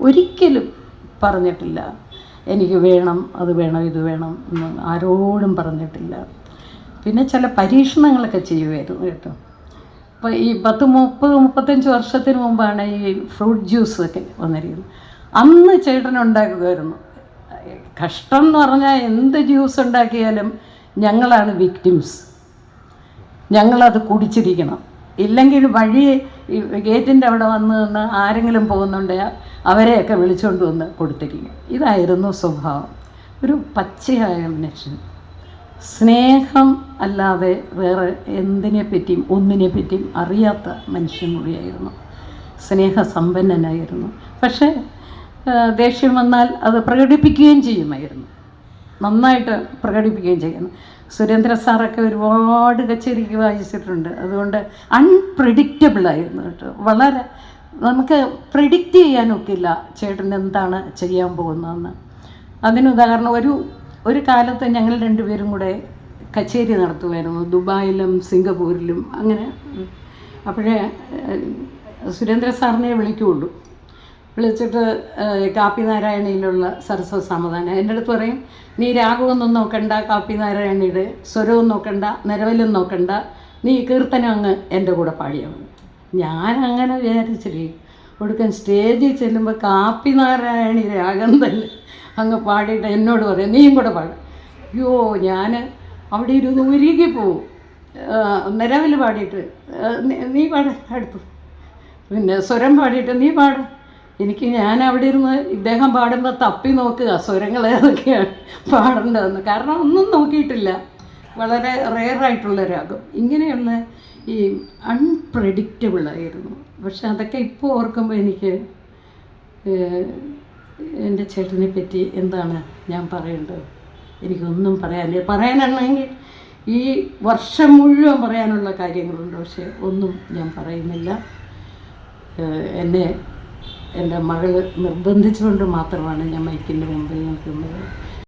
ഒരിക്കലും പറഞ്ഞിട്ടില്ല. എനിക്ക് വേണം, അത് വേണം, ഇത് വേണം എന്ന് ആരോടും പറഞ്ഞിട്ടില്ല. പിന്നെ ചില പരീക്ഷണങ്ങളൊക്കെ ചെയ്യുമായിരുന്നു കേട്ടോ. അപ്പോൾ ഈ 30-35 വർഷത്തിന് മുമ്പാണ് ഈ ഫ്രൂട്ട് ജ്യൂസൊക്കെ വന്നിരിക്കുന്നത്. അന്ന് ചേട്ടനുണ്ടാക്കുമായിരുന്നു. കഷ്ടം എന്ന് പറഞ്ഞാൽ എന്ത് ജ്യൂസ് ഉണ്ടാക്കിയാലും ഞങ്ങളാണ് വിക്ടിംസ്. ഞങ്ങളത് കുടിച്ചിരിക്കണം. ഇല്ലെങ്കിൽ വഴി ഗേറ്റിൻ്റെ അവിടെ വന്ന് നിന്ന് ആരെങ്കിലും പോകുന്നുണ്ടെങ്കിൽ അവരെയൊക്കെ വിളിച്ചുകൊണ്ട് വന്ന് കൊടുത്തിരിക്കും. ഇതായിരുന്നു സ്വഭാവം. ഒരു പച്ചയായ മനുഷ്യൻ. സ്നേഹം അല്ലാതെ വേറെ എന്തിനെപ്പറ്റിയും ഒന്നിനെപ്പറ്റിയും അറിയാത്ത മനുഷ്യൻ കൂടിയായിരുന്നു. സ്നേഹസമ്പന്നനായിരുന്നു. പക്ഷേ ദേഷ്യം വന്നാൽ അത് പ്രകടിപ്പിക്കുകയും ചെയ്യുമായിരുന്നു. നന്നായിട്ട് പ്രകടിപ്പിക്കുകയും ചെയ്യുന്നു. സുരേന്ദ്ര സാറൊക്കെ ഒരുപാട് കച്ചേരിക്ക് വായിച്ചിട്ടുണ്ട്. അതുകൊണ്ട് അൺപ്രെഡിക്റ്റബിളായിരുന്നു കേട്ടോ. വളരെ നമുക്ക് പ്രെഡിക്റ്റ് ചെയ്യാനൊക്കില്ല ചേട്ടൻ എന്താണ് ചെയ്യാൻ പോകുന്നതെന്ന്. അതിനുദാഹരണം ഒരു കാലത്ത് ഞങ്ങൾ രണ്ടുപേരും കൂടെ കച്ചേരി നടത്തുമായിരുന്നു, ദുബായിലും സിംഗപ്പൂരിലും. അങ്ങനെ അപ്പോഴേ സുരേന്ദ്ര സാറിനെ വിളിക്കുകയുള്ളൂ. വിളിച്ചിട്ട് കാപ്പി നാരായണിയിലുള്ള സരസ്വത സമാധാനം എൻ്റെ അടുത്ത് പറയും, നീ രാഗമൊന്നും നോക്കണ്ട, കാപ്പി നാരായണിയുടെ സ്വരവും നോക്കണ്ട, നിരവലും നോക്കണ്ട, നീ കീർത്തനം അങ്ങ് എൻ്റെ കൂടെ പാടിയാൽ മതി. ഞാൻ അങ്ങനെ വിചാരിച്ചിരിക്കും. ഒടുക്കൻ സ്റ്റേജിൽ ചെല്ലുമ്പോൾ കാപ്പി നാരായണി രാഗം തന്നെ അങ്ങ് പാടിയിട്ട് എന്നോട് പറയും, നീയും കൂടെ പാടും. അയ്യോ, ഞാൻ അവിടെ ഇരുന്ന് ഉരുകി പോവും. നിരവൽ പാടിയിട്ട് നീ പാട അടുത്ത്, പിന്നെ സ്വരം പാടിയിട്ട് നീ പാടും. ഞാൻ അവിടെ ഇരുന്ന് ഇദ്ദേഹം പാടുമ്പോൾ തപ്പി നോക്കുക സ്വരങ്ങൾ ഏതൊക്കെയാണ് പാടേണ്ടതെന്ന്. കാരണം ഒന്നും നോക്കിയിട്ടില്ല. വളരെ റെയറായിട്ടുള്ള രാഗം. ഇങ്ങനെയുള്ള ഈ അൺപ്രെഡിക്റ്റബിളായിരുന്നു. പക്ഷെ അതൊക്കെ ഇപ്പോൾ ഓർക്കുമ്പോൾ എനിക്ക് എൻ്റെ ചേട്ടനെ പറ്റി എന്താണ് ഞാൻ പറയേണ്ടത്? എനിക്കൊന്നും പറയാനാണെങ്കിൽ ഈ വർഷം മുഴുവൻ പറയാനുള്ള കാര്യങ്ങളുണ്ട്. പക്ഷേ ഒന്നും ഞാൻ പറയുന്നില്ല. എന്നെ എൻ്റെ മകൾ നിർബന്ധിച്ചുകൊണ്ട് മാത്രമാണ് ഞാൻ മൈക്കിൻ്റെ മുമ്പിൽ നിൽക്കുന്നത്.